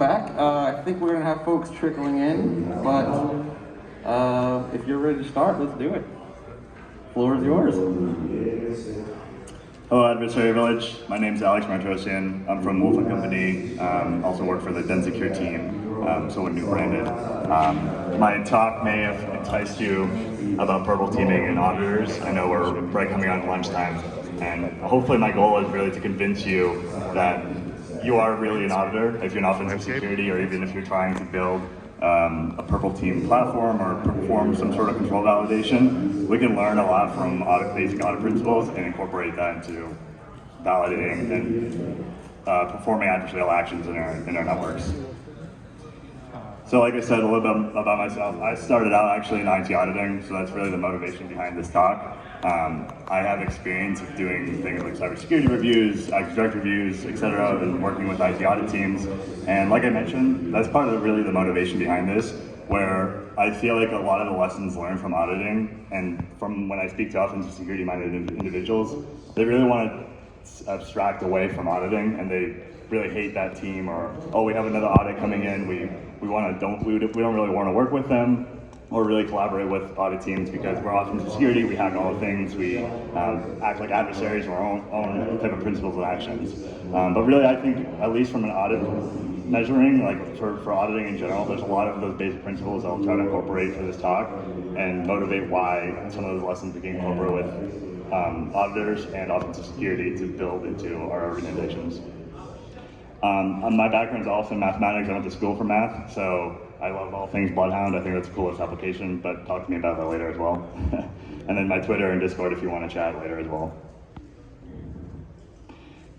Back. I think we're gonna have folks trickling in, but if you're ready to start, let's do it. Floor is yours. Hello, Adversary Village. My name is Martirosyan. I'm from Wolf & Company. Also work for the DenSecure team, so we're new branded. My talk may have enticed you about purple teaming and auditors. I know we're right coming on lunchtime, and hopefully my goal is really to convince you that you are really an auditor if you're in offensive security, or even if you're trying to build a purple team platform or perform some sort of control validation. We can learn a lot from basic audit principles and incorporate that into validating and performing adversarial actions in our networks. So like I said a little bit about myself, I started out actually in IT auditing, so that's really the motivation behind this talk. I have experience of doing things like cybersecurity reviews, Active Directory reviews, etc., and working with IT audit teams. And like I mentioned, that's part of really the motivation behind this, where I feel like a lot of the lessons learned from auditing and from when I speak to offensive security-minded individuals, they really want to abstract away from auditing, and they really hate that team, or, oh, we have another audit coming in, we don't really want to work with them or really collaborate with audit teams because we're offensive security, we hack all the things, we act like adversaries of our own type of principles and actions. But really, I think, at least from an audit measuring, like for auditing in general, there's a lot of those basic principles I'll try to incorporate for this talk and motivate why some of those lessons we can incorporate with auditors and offensive security to build into our organizations. My background is also in mathematics. I went to school for math, so I love all things Bloodhound. I think that's the coolest application, but talk to me about that later as well. And then my Twitter and Discord if you want to chat later as well.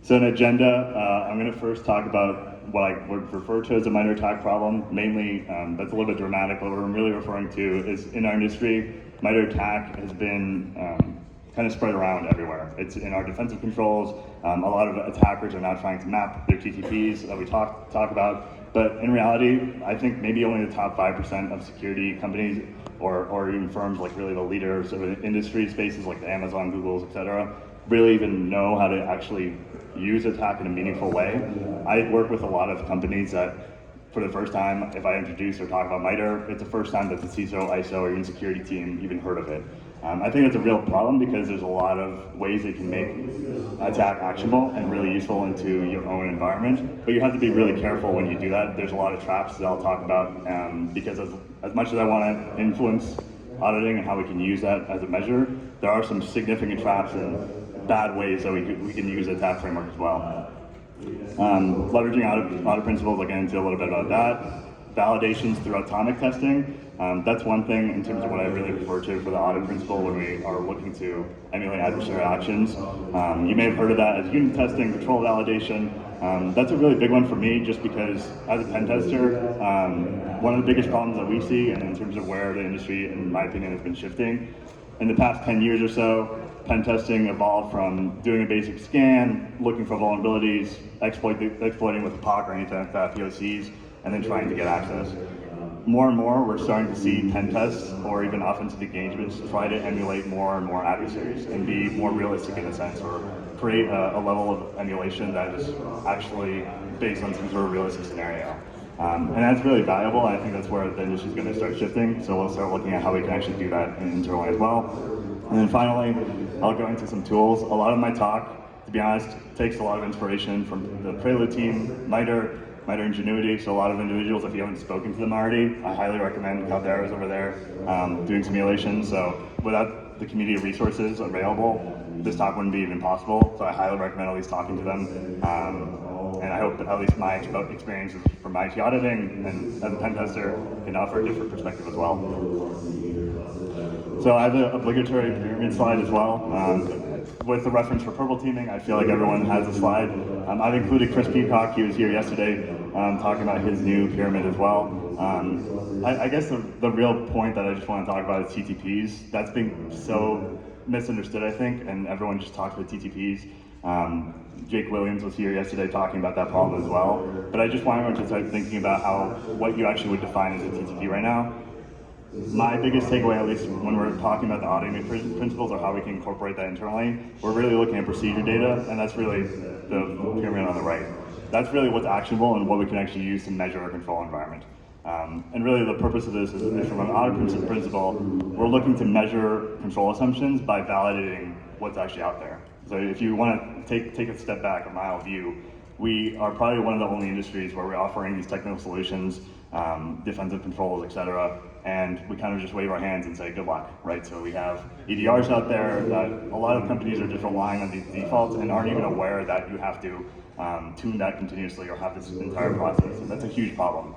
So an agenda, I'm going to first talk about what I would refer to as a MITRE ATT&CK problem. Mainly, that's a little bit dramatic, but what I'm really referring to is in our industry, MITRE ATT&CK has been kind of spread around everywhere. It's in our defensive controls. A lot of attackers are now trying to map their TTPs that we talk about. But in reality, I think maybe only the top 5% of security companies or even firms like really the leaders of industry spaces like the Amazon, Googles, etc., really even know how to actually use attack in a meaningful way. I work with a lot of companies that for the first time, if I introduce or talk about MITRE, it's the first time that the CISO, ISO, or even security team even heard of it. I think it's a real problem because there's a lot of ways they can make attack actionable and really useful into your own environment, but you have to be really careful when you do that. There's a lot of traps that I'll talk about because as much as I want to influence auditing and how we can use that as a measure, there are some significant traps and bad ways that we can use the attack framework as well. Leveraging audit principles, I'll get into a little bit about that. Validations through atomic testing. That's one thing in terms of what I really refer to for the audit principle when we are looking to emulate adversarial actions. You may have heard of that as unit testing, control validation. That's a really big one for me just because as a pen tester, one of the biggest problems that we see, and in terms of where the industry, in my opinion, has been shifting, in the past 10 years or so, pen testing evolved from doing a basic scan, looking for vulnerabilities, exploiting with a POC or anything like that, POCs, and then trying to get access. More and more, we're starting to see pen tests or even offensive engagements try to emulate more and more adversaries and be more realistic in a sense, or create a level of emulation that is actually based on some sort of realistic scenario. And that's really valuable. I think that's where the industry is going to start shifting. So we'll start looking at how we can actually do that internally as well. And then finally, I'll go into some tools. A lot of my talk, to be honest, takes a lot of inspiration from the Prelude team, MITRE Ingenuity. So a lot of individuals, if you haven't spoken to them already, I highly recommend Caldera is over there doing simulations. So without the community resources available, this talk wouldn't be even possible. So I highly recommend at least talking to them. And I hope that at least my experience from IT auditing and as a pen tester can offer a different perspective as well. So I have the obligatory pyramid slide as well. With the reference for purple teaming, I feel like everyone has a slide. I've included Chris Peacock. He was here yesterday talking about his new pyramid as well. I guess the real point that I just want to talk about is TTPs. That's been so misunderstood, I think, and everyone just talks about TTPs. Jake Williams was here yesterday talking about that problem as well. But I just want everyone to start thinking about what you actually would define as a TTP right now. My biggest takeaway, at least when we're talking about the auditing principles or how we can incorporate that internally, we're really looking at procedure data, and that's really the pyramid on the right. That's really what's actionable and what we can actually use to measure our control environment. And really the purpose of this is from an audit principle, we're looking to measure control assumptions by validating what's actually out there. So if you want to take a step back, a mile view, we are probably one of the only industries where we're offering these technical solutions, defensive controls, et cetera, and we kind of just wave our hands and say good luck, right? So we have EDRs out there that a lot of companies are just relying on these defaults and aren't even aware that you have to tune that continuously or have this entire process. So that's a huge problem.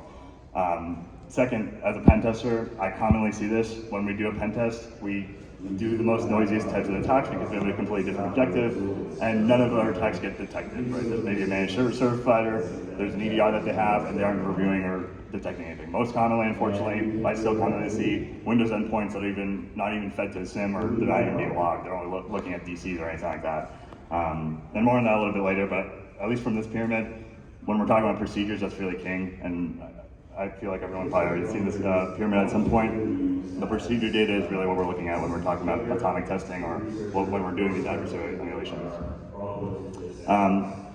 Second, as a pen tester, I commonly see this. When we do a pen test, we do the most noisiest types of attacks because we have a completely different objective, and none of our attacks get detected, right? There's maybe a managed service provider, there's an EDR that they have, and they aren't reviewing or detecting anything. Most commonly, unfortunately, I still commonly see Windows endpoints that are not even fed to the SIM, or they're not even being logged. They're only looking at DCs or anything like that. And more on that a little bit later, but at least from this pyramid, when we're talking about procedures, that's really king, and I feel like everyone probably already seen this pyramid at some point. The procedure data is really what we're looking at when we're talking about atomic testing or when we're doing these adversary emulations.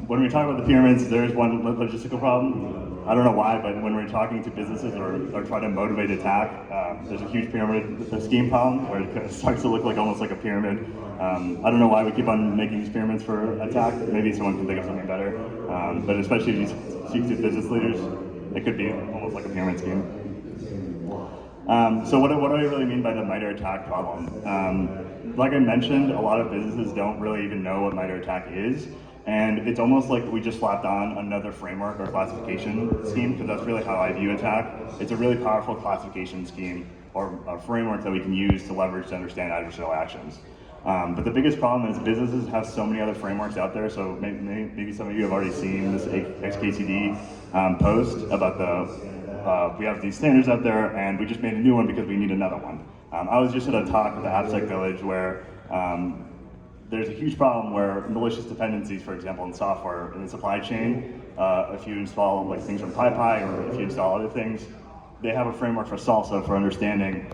When we talk about the pyramids, there's one logistical problem. I don't know why, but when we're talking to businesses or trying to motivate attack, there's a huge pyramid scheme problem where it starts to look like almost like a pyramid. I don't know why we keep on making these pyramids for attack. Maybe someone can think of something better. But especially if you speak to business leaders, it could be almost like a pyramid scheme. So what do I really mean by the MITRE ATT&CK problem? Like I mentioned, a lot of businesses don't really even know what MITRE ATT&CK is, and it's almost like we just slapped on another framework or classification scheme, because that's really how I view ATT&CK. It's a really powerful classification scheme or a framework that we can use to leverage to understand adversarial actions. But the biggest problem is businesses have so many other frameworks out there, so maybe some of you have already seen this XKCD post about we have these standards out there and we just made a new one because we need another one. I was just at a talk at the AppSec Village where there's a huge problem where malicious dependencies, for example, in software, in the supply chain, if you install like things from PyPy or if you install other things, they have a framework for SALSA for understanding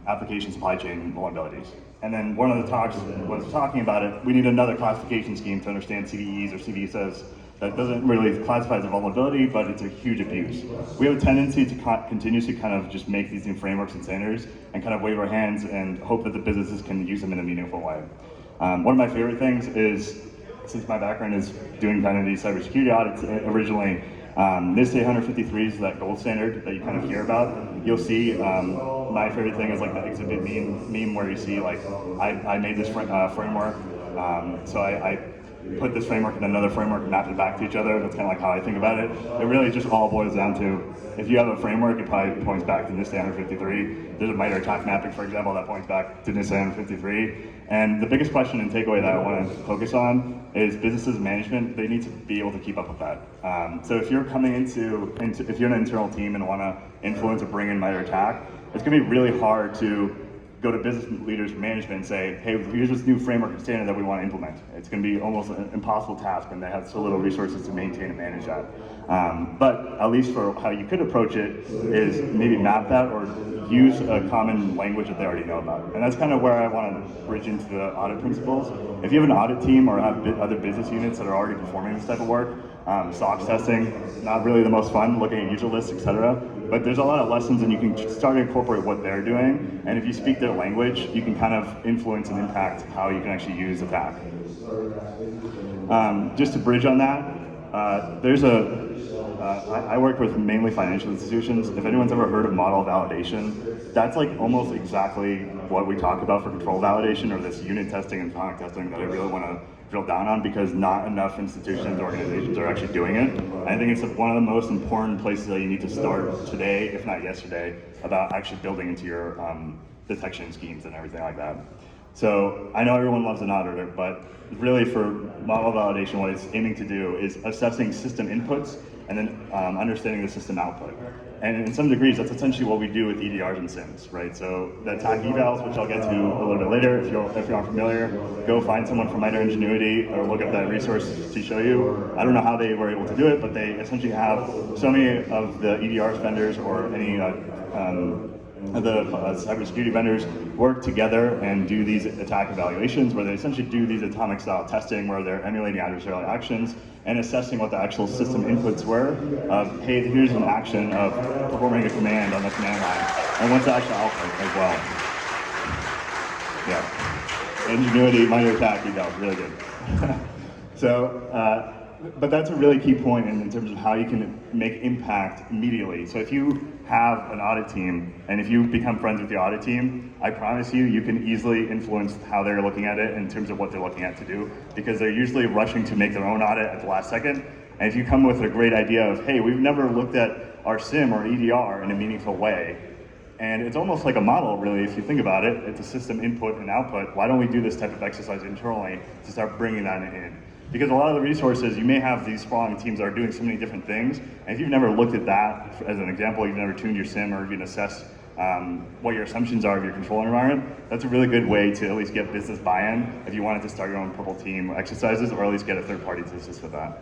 application supply chain vulnerabilities. And then one of the talks was talking about it, we need another classification scheme to understand CVEs or CVSS that doesn't really classify as a vulnerability, but it's a huge abuse. We have a tendency to continuously kind of just make these new frameworks and standards and kind of wave our hands and hope that the businesses can use them in a meaningful way. One of my favorite things is, since my background is doing kind of these cybersecurity audits originally, NIST 853 is that gold standard that you kind of hear about. You'll see my favorite thing is like the exhibit meme where you see like, I made this framework, so I put this framework in another framework and map it back to each other. That's kind of like how I think about it. It really just all boils down to, if you have a framework, it probably points back to NIST 853. There's a MITRE ATT&CK mapping, for example, that points back to NIST 853. And the biggest question and takeaway that I want to focus on is businesses management, they need to be able to keep up with that. So if you're coming if you're an internal team and want to influence or bring in MITRE ATT&CK, it's going to be really hard to go to business leaders and management and say, hey, here's this new framework and standard that we want to implement. It's going to be almost an impossible task when they have so little resources to maintain and manage that. But at least for how you could approach it is maybe map that or use a common language that they already know about. And that's kind of where I want to bridge into the audit principles. If you have an audit team or have other business units that are already performing this type of work, SOX testing, not really the most fun, looking at user lists, etc. But there's a lot of lessons and you can start to incorporate what they're doing. And if you speak their language, you can kind of influence and impact how you can actually use ATT&CK. Just to bridge on that, I work with mainly financial institutions. If anyone's ever heard of model validation, that's like almost exactly what we talk about for control validation, or this unit testing and product testing that I really want to drill down on, because not enough institutions, organizations are actually doing it. And I think it's one of the most important places that you need to start today, if not yesterday, about actually building into your detection schemes and everything like that. So I know everyone loves an auditor, but really for model validation, what it's aiming to do is assessing system inputs and then understanding the system output. And in some degrees, that's essentially what we do with EDRs and SIMs, right? So the attack evals, which I'll get to a little bit later, if you're not familiar, go find someone from MITRE Ingenuity or look up that resource to show you. I don't know how they were able to do it, but they essentially have so many of the EDR vendors or any cybersecurity vendors work together and do these attack evaluations where they essentially do these atomic style testing where they're emulating adversarial actions and assessing what the actual system inputs were of, hey, here's an action of performing a command on the command line, and what's the actual output as well. Yeah, ingenuity, minor attack, really good. So, but that's a really key point in terms of how you can make impact immediately. So if you have an audit team, and if you become friends with the audit team, I promise you, you can easily influence how they're looking at it in terms of what they're looking at to do, because they're usually rushing to make their own audit at the last second. And if you come with a great idea of, hey, we've never looked at our SIM or EDR in a meaningful way, and it's almost like a model, really, if you think about it. It's a system input and output. Why don't we do this type of exercise internally to start bringing that in? Because a lot of the resources, you may have these sprawling teams that are doing so many different things, and if you've never looked at that as an example, you've never tuned your SIM or even assessed what your assumptions are of your control environment, that's a really good way to at least get business buy-in if you wanted to start your own purple team exercises, or at least get a third party to assist with that.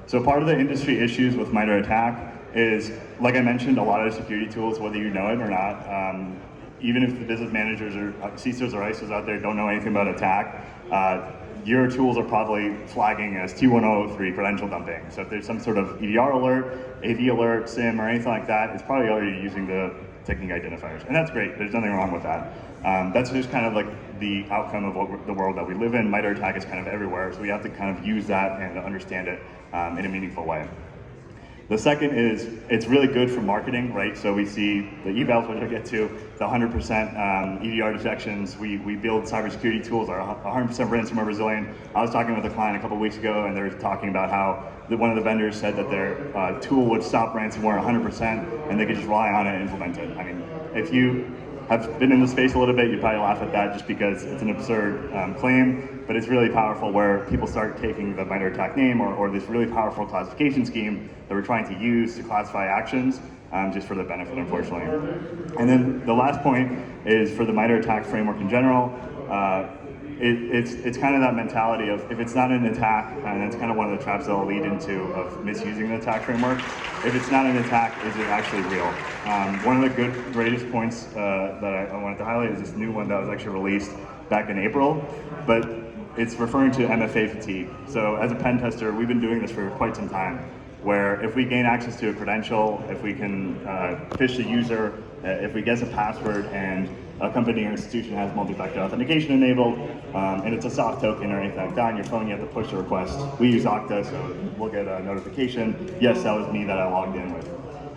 So part of the industry issues with MITRE ATT&CK is, like I mentioned, a lot of security tools, whether you know it or not, even if the business managers or CISOs or ISOs out there don't know anything about attack, your tools are probably flagging as T1003 credential dumping. So if there's some sort of EDR alert, AV alert, SIM, or anything like that, it's probably already using the technique identifiers. And that's great, there's nothing wrong with that. That's just kind of like the outcome of the world that we live in. MITRE ATT&CK is kind of everywhere, so we have to kind of use that and understand it in a meaningful way. The second is, it's really good for marketing, right? So we see the evals, which I'll get to, the 100% EDR detections. We build cybersecurity tools that are 100% ransomware resilient. I was talking with a client a couple weeks ago, and they were talking about how one of the vendors said that their tool would stop ransomware 100%, and they could just rely on it and implement it. I mean, if you have been in the space a little bit, you'd probably laugh at that just because it's an absurd claim, but it's really powerful where people start taking the MITRE ATT&CK name or this really powerful classification scheme that we're trying to use to classify actions just for the benefit, unfortunately. And then the last point is for the MITRE ATT&CK framework in general. It's kind of that mentality of, if it's not an attack, and that's kind of one of the traps that will lead into of misusing the attack framework. If it's not an attack, is it actually real? One of the greatest points that I wanted to highlight is this new one that was actually released back in April, but it's referring to MFA fatigue. So as a pen tester, we've been doing this for quite some time, where if we gain access to a credential, if we can phish the user, if we guess a password and a company or institution has multi-factor authentication enabled, and it's a soft token or anything like that, on your phone you have to push a request. We use Okta, so we'll get a notification, yes, that was me that I logged in with.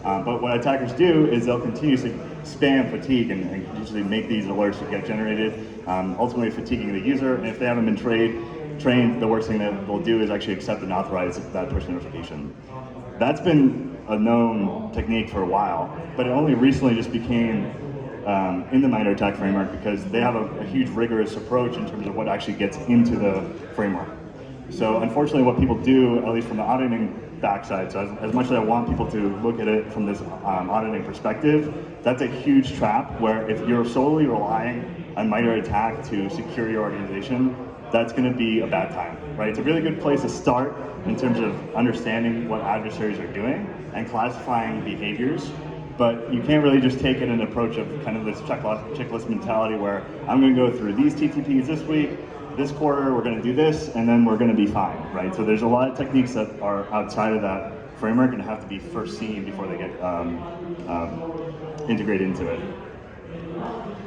But what attackers do is they'll continuously spam fatigue and usually make these alerts that get generated, ultimately fatiguing the user, and if they haven't been trained, the worst thing that they'll do is actually accept and authorize that push notification. That's been a known technique for a while, but it only recently just became in the MITRE ATT&CK framework because they have a huge rigorous approach in terms of what actually gets into the framework. So unfortunately what people do, at least from the auditing backside, so as much as I want people to look at it from this auditing perspective, that's a huge trap where if you're solely relying on MITRE ATT&CK to secure your organization, that's going to be a bad time, right? It's a really good place to start in terms of understanding what adversaries are doing and classifying behaviors, but you can't really just take it an approach of kind of this checklist mentality where I'm going to go through these TTPs this week, this quarter, we're going to do this, and then we're going to be fine, right? So there's a lot of techniques that are outside of that framework and have to be first seen before they get integrated into it.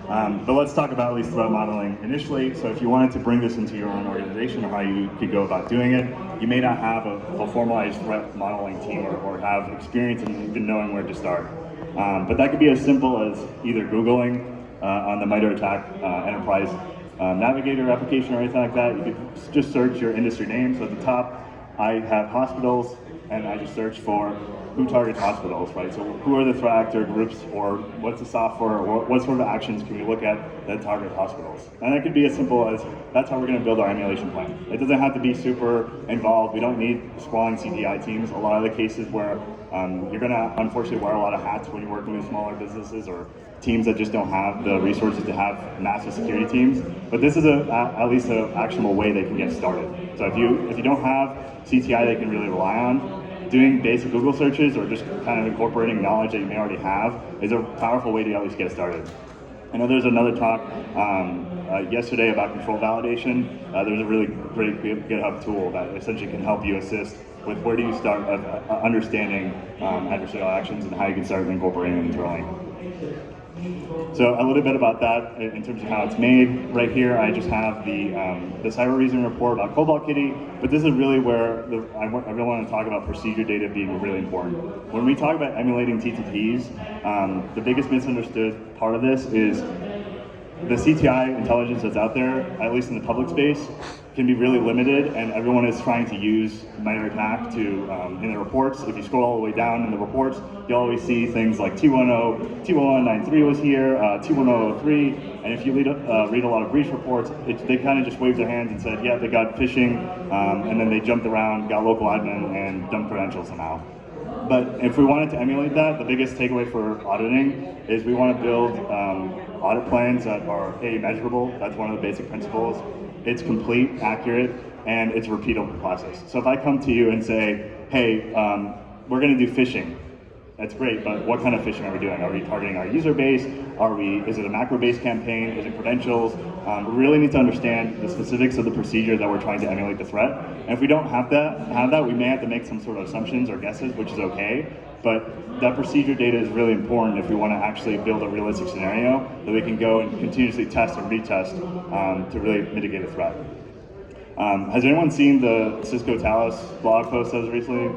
But let's talk about at least threat modeling initially. So if you wanted to bring this into your own organization or how you could go about doing it, you may not have a formalized threat modeling team or have experience in even knowing where to start. But that could be as simple as either Googling on the MITRE ATT&CK Enterprise Navigator application or anything like that. You could just search your industry name. So at the top, I have hospitals, and I just search for who targets hospitals, right? So who are the threat actor groups, or what's the software, or what sort of actions can we look at that target hospitals? And that could be as simple as, that's how we're gonna build our emulation plan. It doesn't have to be super involved. We don't need sprawling CTI teams. A lot of the cases where you're gonna unfortunately wear a lot of hats when you're working with smaller businesses or teams that just don't have the resources to have massive security teams. But this is at least an actionable way they can get started. So if you don't have CTI they can really rely on, doing basic Google searches or just kind of incorporating knowledge that you may already have is a powerful way to at least get started. I know there's another talk yesterday about control validation. There's a really great GitHub tool that essentially can help you assist with where do you start understanding adversarial actions and how you can start incorporating them internally. So a little bit about that in terms of how it's made. Right here, I just have the cyber reason report about Cobalt Kitty, but this is really where I really want to talk about procedure data being really important. When we talk about emulating TTPs, the biggest misunderstood part of this is the CTI intelligence that's out there, at least in the public space, can be really limited, and everyone is trying to use MITRE ATT&CK to, in the reports. If you scroll all the way down in the reports, you always see things like T1193 was here, T1003, and if you read a lot of breach reports, they kind of just waved their hands and said, yeah, they got phishing, and then they jumped around, got local admin, and dumped credentials somehow. But if we wanted to emulate that, the biggest takeaway for auditing is we want to build audit plans that are measurable. That's one of the basic principles. It's complete, accurate, and it's a repeatable process. So if I come to you and say, hey, we're going to do phishing, that's great, but what kind of phishing are we doing? Are we targeting our user base? Is it a macro-based campaign? Is it credentials? We really need to understand the specifics of the procedure that we're trying to emulate the threat. And if we don't have that, we may have to make some sort of assumptions or guesses, which is okay. But that procedure data is really important if we want to actually build a realistic scenario that we can go and continuously test and retest to really mitigate a threat. Has anyone seen the Cisco Talos blog post that was recently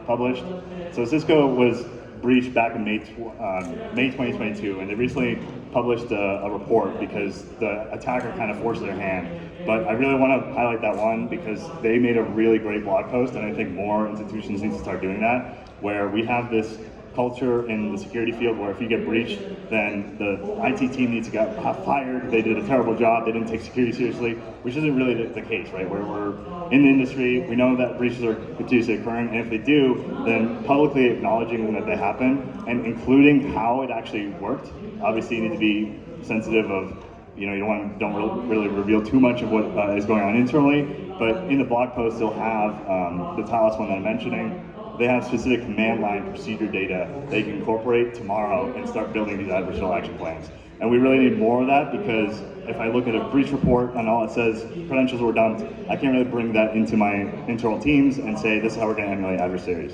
published? So Cisco was breached back in May 2022, and they recently published a report because the attacker kind of forced their hand. But I really want to highlight that one because they made a really great blog post, and I think more institutions need to start doing that, where we have this culture in the security field where if you get breached, then the IT team needs to get fired. They did a terrible job. They didn't take security seriously, which isn't really the case, right? Where we're in the industry, we know that breaches are continuously occurring, and if they do, then publicly acknowledging that they happen and including how it actually worked. Obviously, you need to be sensitive of, you don't really reveal too much of what is going on internally, but in the blog post, they'll have the Talos one that I'm mentioning. They have specific command line procedure data they can incorporate tomorrow and start building these adversarial action plans. And we really need more of that because if I look at a breach report and all it says credentials were dumped, I can't really bring that into my internal teams and say this is how we're going to emulate adversaries.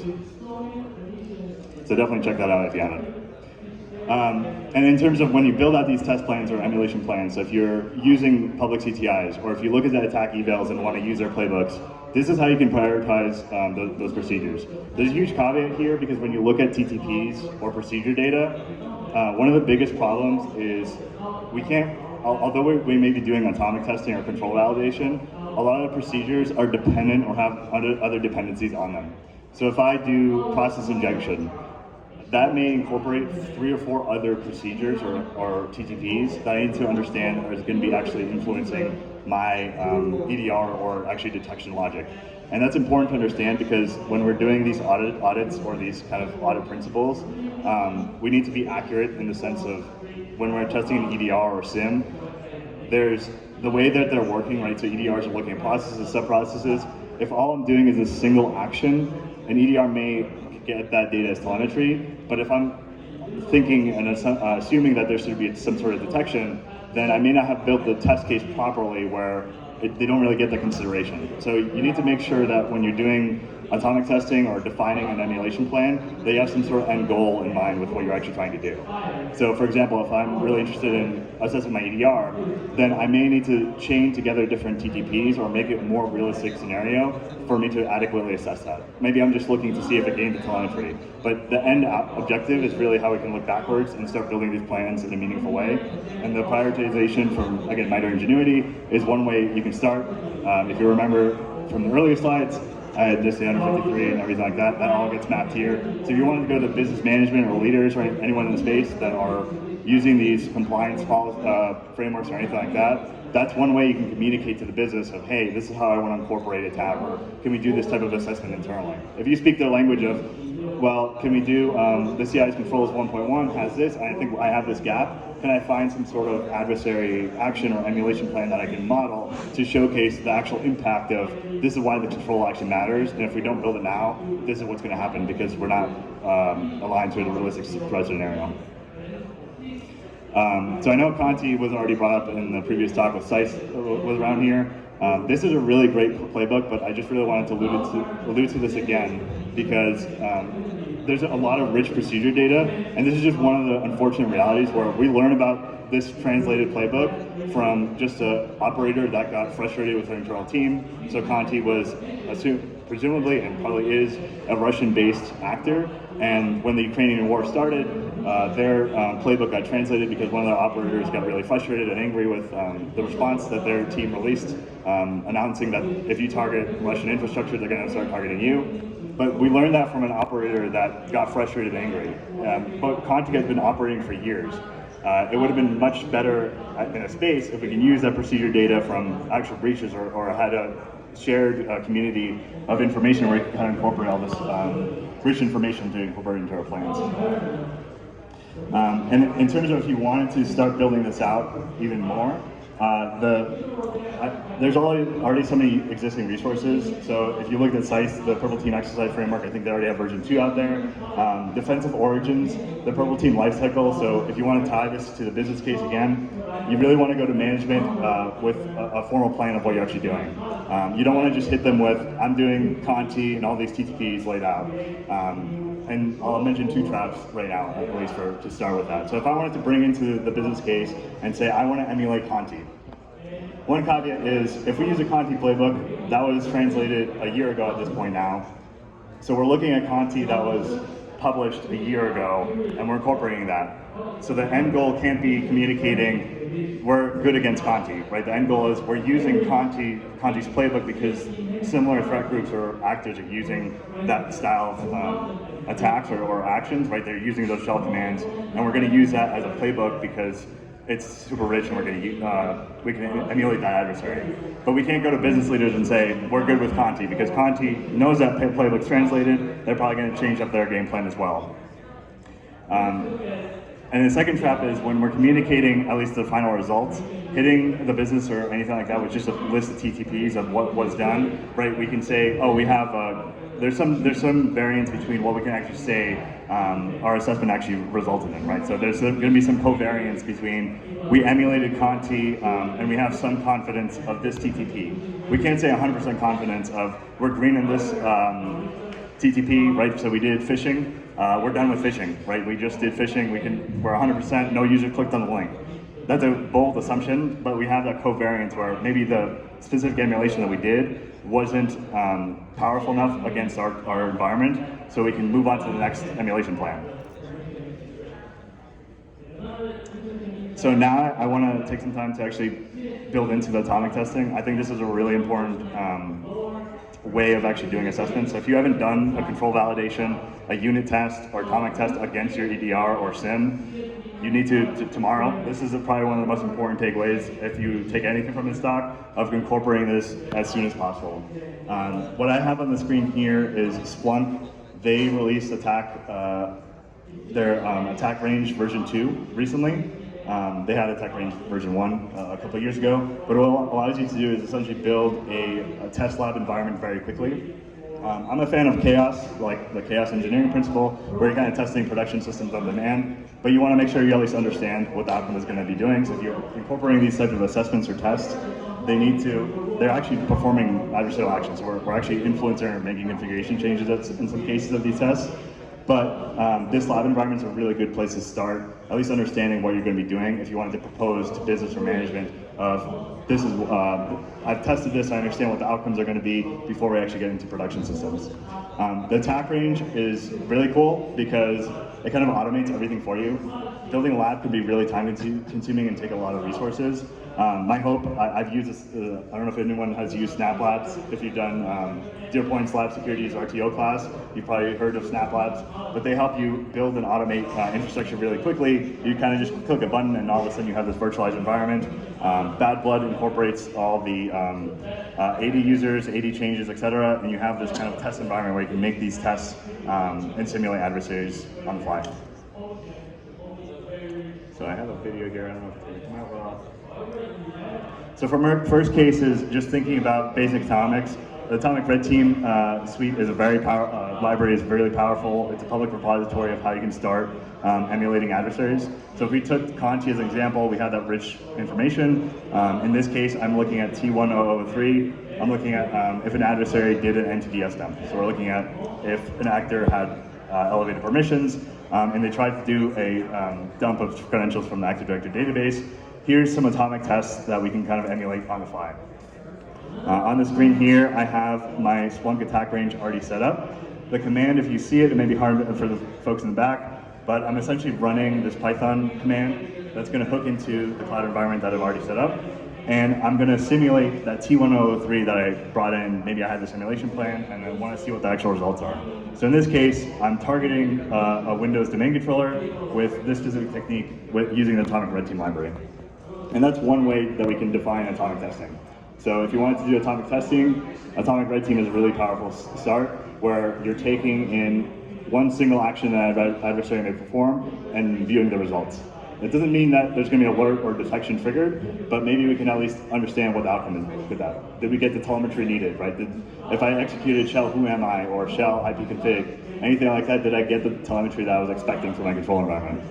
So definitely check that out if you haven't. And in terms of when you build out these test plans or emulation plans, so if you're using public CTIs or if you look at the attack evals and want to use their playbooks, this is how you can prioritize those procedures. There's a huge caveat here because when you look at TTPs or procedure data, one of the biggest problems is we can't, although we may be doing atomic testing or control validation, a lot of the procedures are dependent or have other dependencies on them. So if I do process injection, that may incorporate 3 or 4 other procedures or TTPs that I need to understand are going to be actually influencing my EDR or actually detection logic. And that's important to understand because when we're doing these audits or these kind of audit principles, we need to be accurate in the sense of when we're testing an EDR or SIM, there's the way that they're working, right? So EDRs are looking at processes, sub-processes. If all I'm doing is a single action, an EDR may get that data as telemetry, but if I'm thinking and assuming that there should be some sort of detection, then I may not have built the test case properly where they don't really get the consideration. So you need to make sure that when you're doing atomic testing or defining an emulation plan, they have some sort of end goal in mind with what you're actually trying to do. So for example, if I'm really interested in assessing my EDR, then I may need to chain together different TTPs or make it a more realistic scenario for me to adequately assess that. Maybe I'm just looking to see if it gained the telemetry, but the end objective is really how we can look backwards and start building these plans in a meaningful way. And the prioritization from, again, MITRE Ingenuity is one way you can start. If you remember from the earlier slides, I had this 153 and everything like that. That all gets mapped here. So if you wanted to go to business management or leaders or anyone in the space that are using these compliance frameworks or anything like that, that's one way you can communicate to the business of, hey, this is how I want to incorporate a tab, or can we do this type of assessment internally? If you speak the language of, well, can we do, the CI's controls 1.1 has this, and I think I have this gap. Can I find some sort of adversary action or emulation plan that I can model to showcase the actual impact of this is why the control actually matters, and if we don't build it now, this is what's going to happen because we're not aligned to a realistic threat scenario. So I know Conti was already brought up in the previous talk with SICE was around here. This is a really great playbook, but I just really wanted to allude to this again because there's a lot of rich procedure data, and this is just one of the unfortunate realities where we learn about this translated playbook from just an operator that got frustrated with their internal team. So Conti was presumably and probably is a Russian-based actor, and when the Ukrainian war started, their playbook got translated because one of their operators got really frustrated and angry with the response that their team released, announcing that if you target Russian infrastructure, they're going to start targeting you. But we learned that from an operator that got frustrated and angry. But Conti has been operating for years. It would have been much better in a space if we can use that procedure data from actual breaches or had a shared community of information where we can kind of incorporate all this rich information to incorporate into our plans. And in terms of if you wanted to start building this out even more, there's already so many existing resources. So if you look at SICE, the Purple Team Exercise Framework, I think they already have version 2 out there. Defensive Origins, the Purple Team Lifecycle. So if you want to tie this to the business case again, you really want to go to management with a formal plan of what you're actually doing. You don't want to just hit them with, I'm doing Conti and all these TTPs laid out. And I'll mention 2 traps right now, at least to start with that. So if I wanted to bring into the business case and say, I want to emulate Conti. One caveat is, if we use a Conti playbook, that was translated a year ago at this point now. So we're looking at Conti that was published a year ago, and we're incorporating that. So the end goal can't be communicating, we're good against Conti, right? The end goal is we're using Conti's playbook because similar threat groups or actors are using that style of attacks or actions, right? They're using those shell commands, and we're going to use that as a playbook because it's super rich and we're going to we can emulate that adversary. But we can't go to business leaders and say, we're good with Conti, because Conti knows that playbook's translated, they're probably going to change up their game plan as well. And the second trap is when we're communicating at least the final results, hitting the business or anything like that with just a list of TTPs of what was done, right? We can say, oh, we have there's some variance between what we can actually say our assessment actually resulted in, right? So there's going to be some covariance between we emulated Conti and we have some confidence of this TTP. We can't say 100% confidence of we're green in this TTP, right? So we did phishing. We're done with phishing, right? We just did phishing. We're 100%. No user clicked on the link. That's a bold assumption, but we have that covariance where maybe the specific emulation that we did wasn't powerful enough against our environment, so we can move on to the next emulation plan. So now I want to take some time to actually build into the atomic testing. I think this is a really important way of actually doing assessments. So if you haven't done a control validation, a unit test, or atomic test against your EDR or SIM, you need to tomorrow. This is probably one of the most important takeaways if you take anything from this talk, of incorporating this as soon as possible. What I have on the screen here is Splunk. They released their attack range version 2 recently. They had attack range version 1 a couple of years ago, but what it allows you to do is essentially build a test lab environment very quickly. I'm a fan of chaos, like the chaos engineering principle, where you're kind of testing production systems on demand, but you want to make sure you at least understand what the outcome is going to be doing. So if you're incorporating these types of assessments or tests, they're actually performing adversarial actions. So we're actually influencing or making configuration changes in some cases of these tests. But this lab environment is a really good place to start, at least understanding what you're going to be doing if you wanted to propose to business or management of, I've tested this, I understand what the outcomes are going to be before we actually get into production systems. The attack range is really cool because it kind of automates everything for you. building a lab can be really time consuming and take a lot of resources. My hope, I've used this, I don't know if anyone has used Snap Labs. If you've done Zero Points Lab Security's RTO class, you've probably heard of Snap Labs, but they help you build and automate infrastructure really quickly. You kind of just click a button and all of a sudden you have this virtualized environment. Bad Blood incorporates all the 80 users, 80 changes, etc., and you have this kind of test environment where you can make these tests and simulate adversaries on the fly. So I have a video here, I don't know if it's going to come out well. So from our first case is just thinking about basic atomics. The Atomic Red Team suite is a very library is very powerful. It's a public repository of how you can start emulating adversaries. So if we took Conti as an example, we have that rich information. In this case, I'm looking at T1003. I'm looking at if an adversary did an NTDS dump. So we're looking at if an actor had elevated permissions and they tried to do a dump of credentials from the Active Directory database. Here's some atomic tests that we can kind of emulate on the fly. On the screen here, I have my Splunk attack range already set up. The command, if you see it, it may be hard for the folks in the back, but I'm essentially running this Python command that's going to hook into the cloud environment that I've already set up. And I'm going to simulate that T1003 that I brought in. Maybe I had the simulation plan, and I want to see what the actual results are. So in this case, I'm targeting a Windows domain controller with this specific technique using the Atomic Red Team library. And that's one way that we can define atomic testing. So if you wanted to do atomic testing, Atomic Red Team is a really powerful start where you're taking in one single action that an adversary may perform and viewing the results. It doesn't mean that there's going to be an alert or detection triggered, but maybe we can at least understand what the outcome is with that. Did we get the telemetry needed, right? If I executed shell who am I or shell ipconfig, anything like that, did I get the telemetry that I was expecting from my control environment?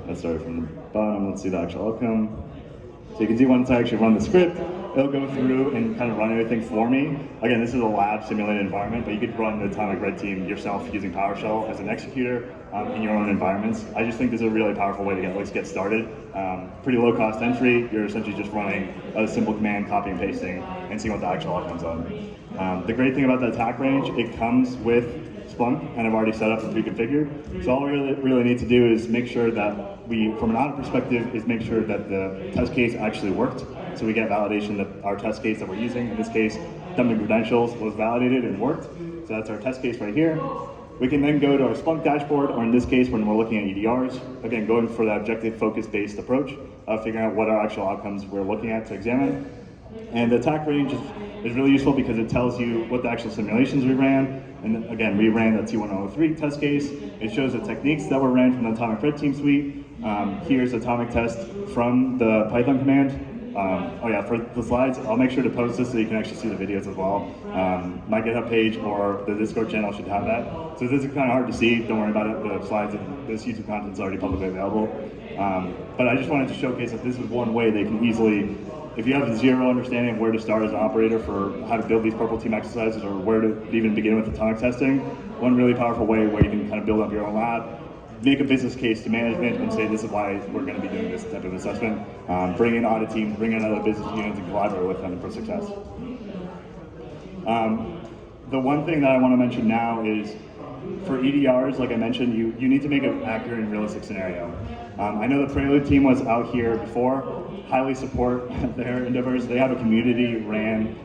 Let's start from the bottom, let's see the actual outcome. So you can see once I actually run the script, it'll go through and kind of run everything for me. Again, this is a lab simulated environment, but you could run the Atomic Red Team yourself using PowerShell as an executor in your own environments. I just think this is a really powerful way to at least get started. Pretty low cost entry, you're essentially just running a simple command, copy and pasting, and seeing what the actual outcomes are. The great thing about the attack range, it comes with Splunk kind of already set up and pre-configured. So all we really need to do is make sure that we, from an audit perspective, is make sure that the test case actually worked. So we get validation that our test case that we're using, in this case, dumping credentials, was validated and worked. So that's our test case right here. We can then go to our Splunk dashboard, or in this case, when we're looking at EDRs, again, going for that objective focus-based approach of figuring out what our actual outcomes we're looking at to examine. And the attack range is really useful because it tells you what the actual simulations we ran. And again, we ran the T1003 test case. It shows the techniques that were ran from the Atomic Red Team suite. Here's atomic test from the Python command. Oh yeah, for the slides, I'll make sure to post this so you can actually see the videos as well. My GitHub page or the Discord channel should have that. So this is kind of hard to see, don't worry about it. The slides and this YouTube content is already publicly available. But I just wanted to showcase that this is one way they can easily, if you have zero understanding of where to start as an operator for how to build these purple team exercises or where to even begin with atomic testing, one really powerful way where you can kind of build up your own lab, make a business case to management and say this is why we're going to be doing this type of assessment, bring in audit teams, bring in other business units and collaborate with them for success. The one thing that I want to mention now is for EDRs, like I mentioned, you need to make an accurate and realistic scenario. I know the Prelude team was out here before. Highly support their endeavors. They have a community-ran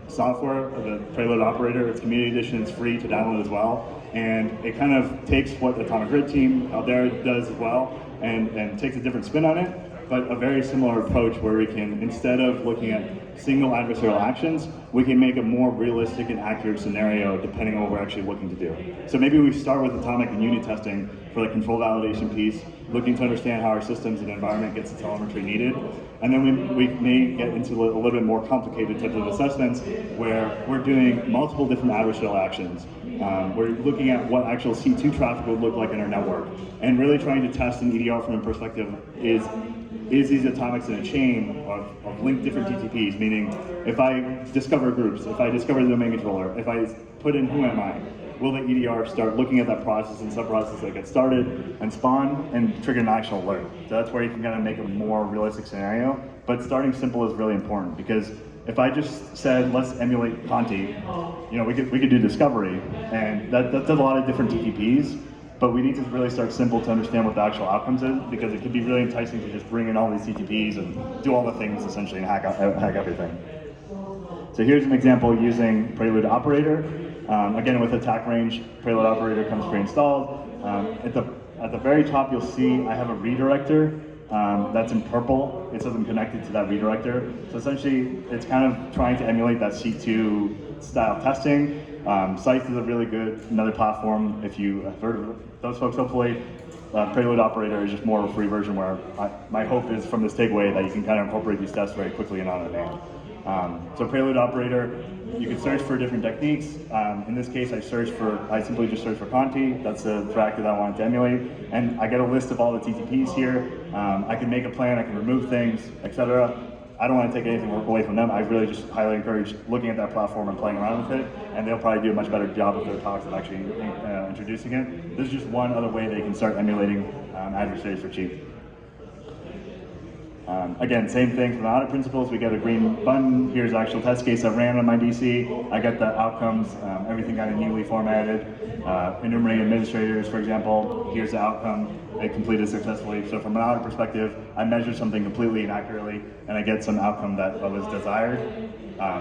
software, the Prelude Operator. It's community edition. It's free to download as well. And it kind of takes what the Atomic Red Team out there does as well and takes a different spin on it, but a very similar approach where we can, instead of looking at single adversarial actions, we can make a more realistic and accurate scenario depending on what we're actually looking to do. So maybe we start with atomic and unit testing for the control validation piece, looking to understand how our systems and environment gets the telemetry needed. And then we may get into a little bit more complicated types of assessments where we're doing multiple different adversarial actions. We're looking at what actual C2 traffic would look like in our network and really trying to test an EDR from a perspective is these atomics in a chain of linked different TTPs, meaning if I discover groups, if I discover the domain controller, if I put in who am I, will the EDR start looking at that process and sub-process that gets started and spawn and trigger an actual alert. So that's where you can kind of make a more realistic scenario. But starting simple is really important because If I just said, let's emulate Conti, we could do discovery, and that does a lot of different TTPs, but we need to really start simple to understand what the actual outcomes is, because it can be really enticing to just bring in all these TTPs and do all the things essentially and hack everything. So here's an example using Prelude Operator. Again, with attack range, Prelude Operator comes pre-installed. At the very top, you'll see I have a redirector that's in purple. It says I'm connected to that redirector. So essentially, it's kind of trying to emulate that C2 style testing. Scythe is a really good, another platform. If you have heard of those folks, hopefully, Prelude Operator is just more of a free version where my hope is from this takeaway that you can kind of incorporate these tests very quickly and on demand. So Prelude Operator, you can search for different techniques. In this case, I simply just search for Conti. That's the track that I wanted to emulate. And I get a list of all the TTPs here. I can make a plan, I can remove things, etc. I don't want to take anything away from them. I really just highly encourage looking at that platform and playing around with it. And they'll probably do a much better job with their talks of actually introducing it. This is just one other way they can start emulating adversaries for cheap. Again, same thing from the audit principles. We get a green button. Here's the actual test case I ran on my DC. I get the outcomes, everything kind of neatly formatted. Enumerating administrators, for example, here's the outcome. They completed successfully. So from an audit perspective, I measure something completely and accurately, and I get some outcome that was desired.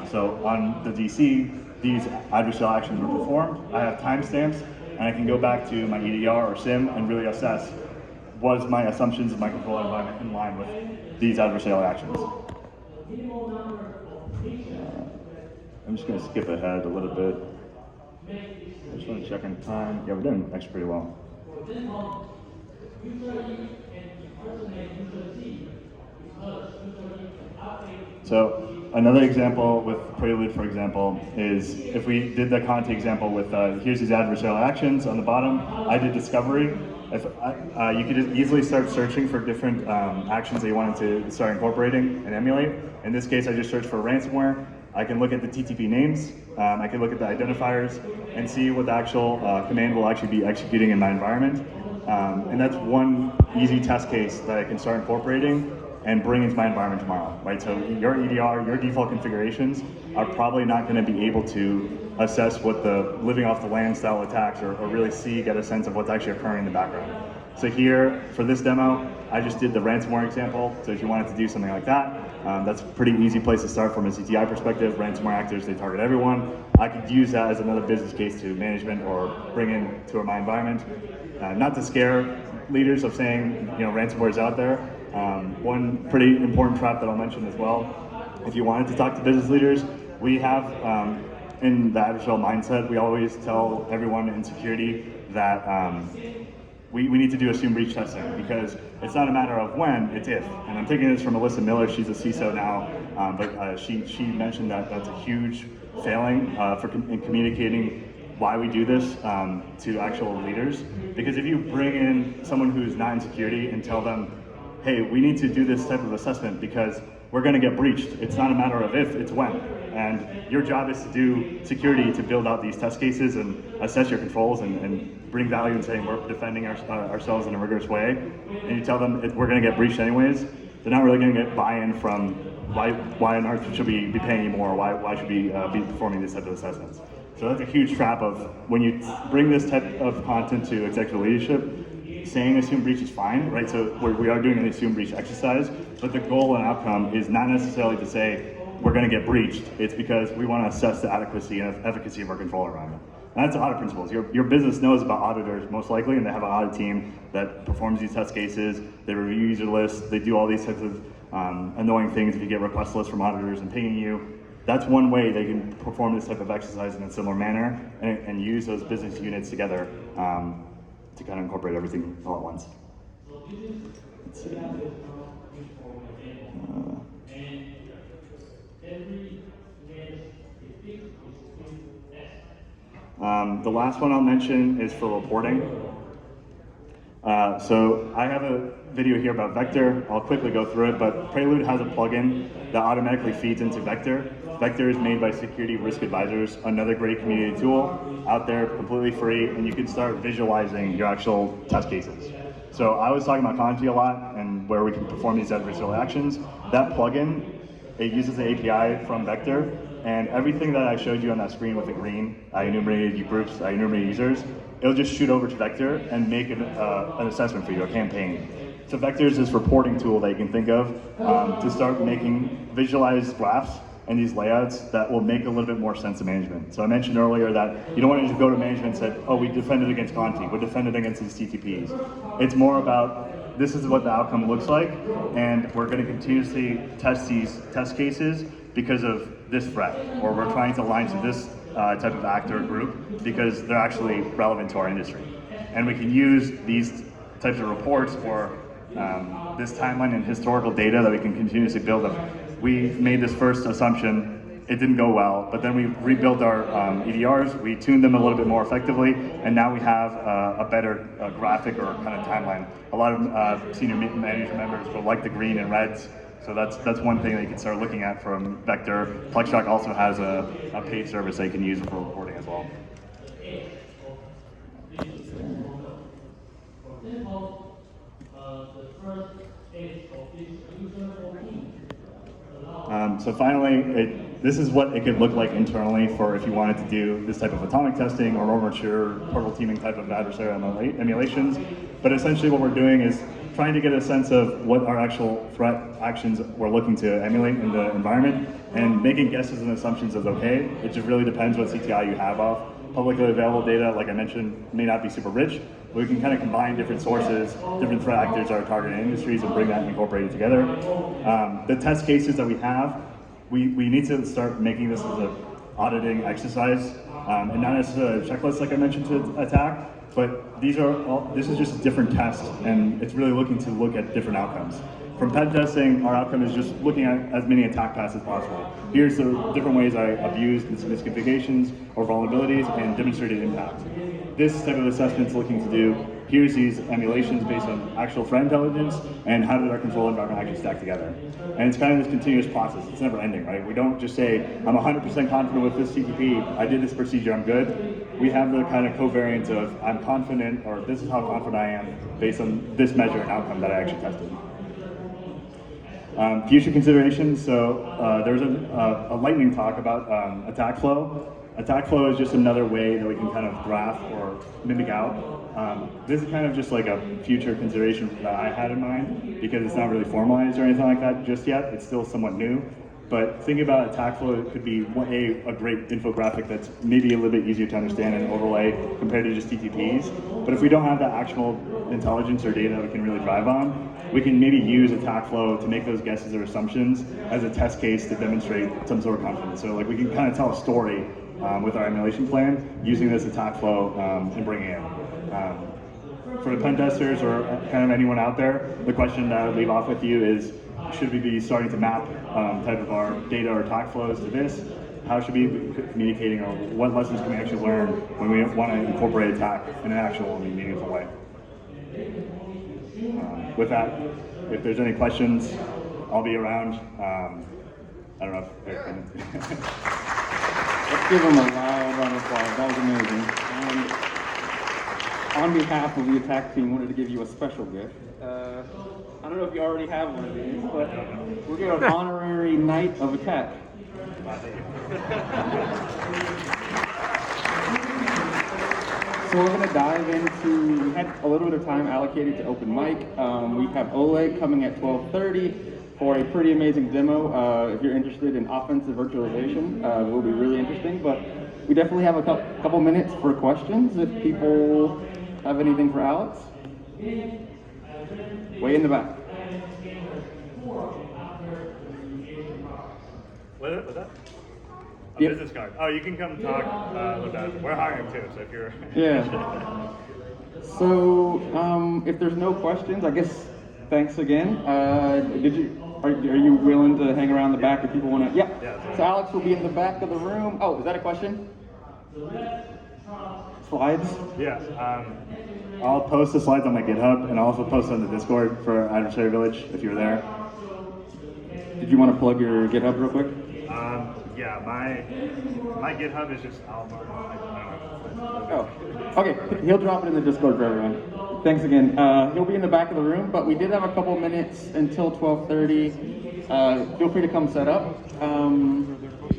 So on the DC, these adversarial actions were performed. I have timestamps, and I can go back to my EDR or SIM and really assess, was my assumptions of my control environment in line with these adversarial actions? I'm just going to skip ahead a little bit. I just want to check on time. Yeah, we're doing actually pretty well. So another example with Prelude, for example, is if we did the Conti example with here's these adversarial actions on the bottom. I did discovery. You could just easily start searching for different actions that you wanted to start incorporating and emulate. In this case, I just searched for ransomware. I can look at the TTP names. I can look at the identifiers and see what the actual command will actually be executing in my environment. And that's one easy test case that I can start incorporating and bring into my environment tomorrow, right? So your EDR, your default configurations are probably not going to be able to assess what the living off the land style attacks or really get a sense of what's actually occurring in the background. So here, for this demo, I just did the ransomware example. So if you wanted to do something like that, that's a pretty easy place to start from a CTI perspective. Ransomware actors, they target everyone. I could use that as another business case to management or bring into my environment. Not to scare leaders of saying, ransomware is out there. One pretty important trap that I'll mention as well, if you wanted to talk to business leaders, we have, in the adversarial mindset, we always tell everyone in security that we need to do assume breach testing, because it's not a matter of when, it's if. And I'm taking this from Alyssa Miller, she's a CISO now, but she mentioned that that's a huge failing in communicating why we do this to actual leaders. Because if you bring in someone who's not in security and tell them, hey, we need to do this type of assessment because we're going to get breached. It's not a matter of if, it's when. And your job is to do security, to build out these test cases and assess your controls and bring value in saying we're defending ourselves in a rigorous way. And you tell them we're going to get breached anyways. They're not really going to get buy-in from why on earth should we be paying you more? Why should we be performing these type of assessments? So that's a huge trap of when you bring this type of content to executive leadership, saying assume breach is fine, right? So we are doing an assume breach exercise, but the goal and outcome is not necessarily to say we're going to get breached. It's because we want to assess the adequacy and efficacy of our control environment. And that's audit principles. Your business knows about auditors most likely, and they have an audit team that performs these test cases. They review user lists. They do all these types of annoying things if you get request lists from auditors and pinging you. That's one way they can perform this type of exercise in a similar manner and use those business units together to kind of incorporate everything all at once. Let's see. The last one I'll mention is for reporting. So I have a video here about Vector. I'll quickly go through it, but Prelude has a plugin that automatically feeds into Vector. Vector is made by Security Risk Advisors, another great community tool out there, completely free, and you can start visualizing your actual test cases. So I was talking about Conti a lot and where we can perform these adversarial actions. That plugin it uses the API from Vector, and everything that I showed you on that screen with the green, I enumerated groups, I enumerated users, it'll just shoot over to Vector and make an assessment for you, a campaign. So Vector is this reporting tool that you can think of to start making visualized graphs and these layouts that will make a little bit more sense of management. So I mentioned earlier that you don't want to just go to management and say, oh, we defended against Conti, we defended against these TTPs. It's more about, this is what the outcome looks like, and we're going to continuously test these test cases because of this threat, or we're trying to align to this type of actor group because they're actually relevant to our industry. And we can use these types of reports or this timeline and historical data that we can continuously build up. We made this first assumption, it didn't go well, but then we rebuilt our EDRs, we tuned them a little bit more effectively, and now we have a better graphic or kind of timeline. A lot of senior management members will like the green and reds, so that's one thing that you can start looking at from Vector. PlexShock also has a paid service that you can use for reporting as well. So finally, this is what it could look like internally for if you wanted to do this type of atomic testing or more mature portal teaming type of adversarial emulations. But essentially what we're doing is trying to get a sense of what our actual threat actions we're looking to emulate in the environment, and making guesses and assumptions is okay. It just really depends what CTI you have off. Publicly available data, like I mentioned, may not be super rich, but we can kind of combine different sources, different threat actors that are targeting industries, and bring that and incorporate it together. The test cases that we have, we need to start making this as an auditing exercise, and not necessarily a checklist like I mentioned to attack, but this is just a different test, and it's really looking to look at different outcomes. From pen testing, our outcome is just looking at as many attack paths as possible. Here's the different ways I abused misconfigurations or vulnerabilities and demonstrated impact. This type of assessment is looking to do, here's these emulations based on actual threat intelligence, and how did our control environment actually stack together. And it's kind of this continuous process. It's never ending, right? We don't just say, I'm 100% confident with this TTP, I did this procedure, I'm good. We have the kind of covariance of, I'm confident, or this is how confident I am based on this measure and outcome that I actually tested. Future considerations, so there's a lightning talk about attack flow. Attack flow is just another way that we can kind of graph or mimic out. This is kind of just like a future consideration that I had in mind, because it's not really formalized or anything like that just yet. It's still somewhat new. But thinking about attack flow, it could be a great infographic that's maybe a little bit easier to understand and overlay compared to just TTPs. But if we don't have that actual intelligence or data we can really drive on, we can maybe use attack flow to make those guesses or assumptions as a test case to demonstrate some sort of confidence. So like we can kind of tell a story with our emulation plan using this attack flow and bringing it in. For the pen testers or kind of anyone out there, the question that I would leave off with you is, should we be starting to map type of our data or attack flows to this? How should we be communicating, or what lessons can we actually learn when we want to incorporate attack in an actual and meaningful way? With that, if there's any questions, I'll be around. I don't know if Eric can. Let's give him a loud round of applause. That was amazing. And on behalf of the attack team, wanted to give you a special gift. I don't know if you already have one of these, but we're getting an honorary Knight of Attack. So we're going to dive into, we had a little bit of time allocated to open mic. We have Oleg coming at 12:30 for a pretty amazing demo. If you're interested in offensive virtualization, it will be really interesting. But we definitely have a couple minutes for questions if people have anything for Alex. Way in the back. What's that? A Yep. business card. Oh, you can come talk with us. We're hiring too, so if you're... Yeah. So, if there's no questions, I guess thanks again. Are you willing to hang around the back if people want to? Yeah. So Alex will be in the back of the room. Oh, is that a question? Slides? Yeah. I'll post the slides on my GitHub, and I'll also post on the Discord for Adversary Village if you're there. Did you want to plug your GitHub real quick? Yeah, my GitHub is just Almar. Oh, okay. He'll drop it in the Discord for everyone. Thanks again. He'll be in the back of the room, but we did have a couple minutes until 12:30. Feel free to come set up.